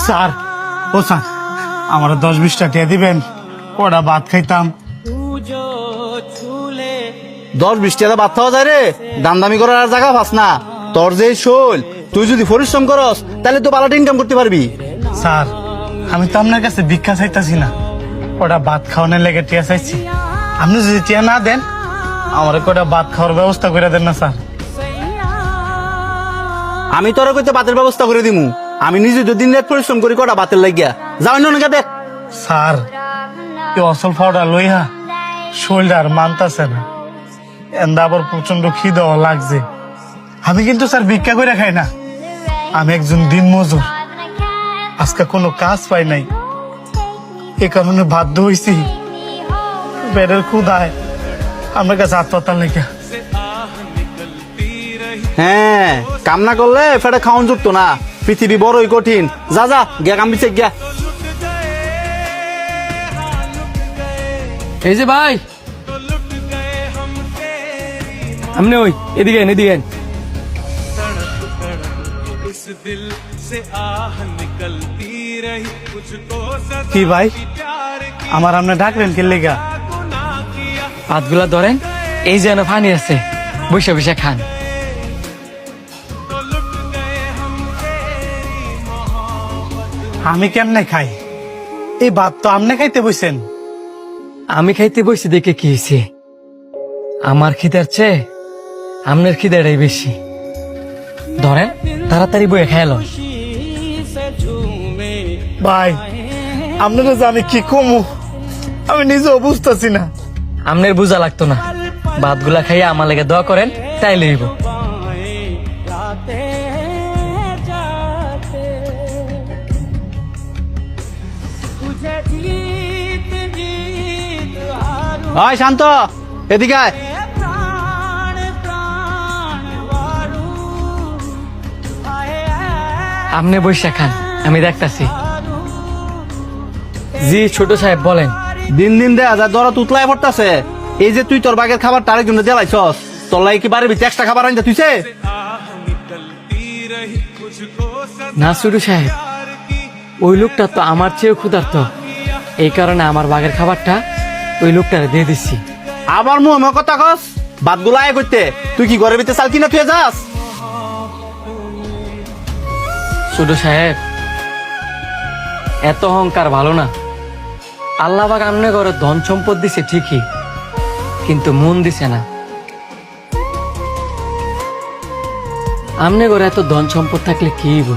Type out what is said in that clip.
Sir ও sir আমার 10-20 টাকা দিবেন, ওরা ভাত খাইতাম। 10-20 টাকা ভাত খাওয়া যায় রে? দামদামি করার আর জায়গা পাস না। তোর যে শৈল, তুই যদি পরিশ্রম করস তাহলে তো ভালো ইনকাম করতে পারবি। স্যার আমি তো আপনার কাছে ভিক্ষা চাইতাছি না, ওটা ভাত খাওয়ানোর লেগে টিয়া চাইছি। আপনি যদি টিয়া না দেন আমার কটা ভাত খাওয়ার ব্যবস্থা করে দেন না স্যার। আমি তোর কইতে ভাতের ব্যবস্থা করে দিমু। আমি নিজে যদি দিন রাত পরিশ্রম করি কটা ভাতের লাগিয়া যাও না দেখ। স্যার এই অসল ফাওটা লইয়া শরীরটা আর মানতাছে না, এন্দা আবার প্রচন্ড খিদেও লাগছে। আমি কিন্তু স্যার ভিক্ষা করে খাই না, আমি একজন দিন মজুর। আজকে কোনো কাজ পাই নাই, এ কারণে বাধ্য হইছি পেটের ক্ষুধায় আমার কাছে আত্মহত্যার লেগে। হ্যাঁ, কাম না করলে ফেটে খাওয়ান যুক্ত না। পৃথিবী বড়ই কঠিন। যা যা গিয়া কাম দিচ্ছে গিয়া। এই যে ভাই, আপনি ওই এদিকে এদিকে। কি ভাই আমার আপনি ডাকলেন কি লেগা? ভাতগুলা ধরেন, এই যেন পানি আছে, বসে বসে খান। আমি কেমনে খাই? এই ভাত তো আপনি খাইতে বসেন। আমি খাইতে বসে দেখে কি হয়েছে? আমার খিদার চেয়ে আপনার খিদাটাই বেশি। ধরেন তাড়াতাড়ি বয়ে খেয়াল। ভাই আপনারা যে আমি কি কমু আমি নিজেও বুঝতেছি না। আপনার বোঝা লাগতো না, ভাতগুলা খাইয়া আমার লেগে দোয়া করেন, তাই লইব। ওই শান্ত, এদিকে আয়। আপনি বসে খান, আমি দেখতাছি। জি ছোট সাহেব বলেন। দিন দিন দেয়া যা দরা তুতলায় পড়তাছে। এই যে তুই তোর বাগের খাবার তারেক জন্য দেলাইছস, তোর লাগে কি বাড়ির ভিতরে এক্সট্রা খাবার আনতে তুইছে? না ছোট সাহেব, ওই লোকটা তো আমার চেয়েও ক্ষুধার্ত, এই কারণে আমার বাগের খাবারটা ওই লোকটারে দিয়ে দিচ্ছি। আবার মুহ কথা কস, ভাতগুলো আয় করতে। তুই কি ঘরের ভিতরে চাল কিনা তুই যাস? ছোট সাহেব, এত অহংকার ভালো না। আল্লাহ পাক আমনে ঘরে ধন সম্পদ দিছে ঠিকই, কিন্তু মন দিছে না। আমনে ঘরে এত ধন সম্পদ থাকলে কি হইব?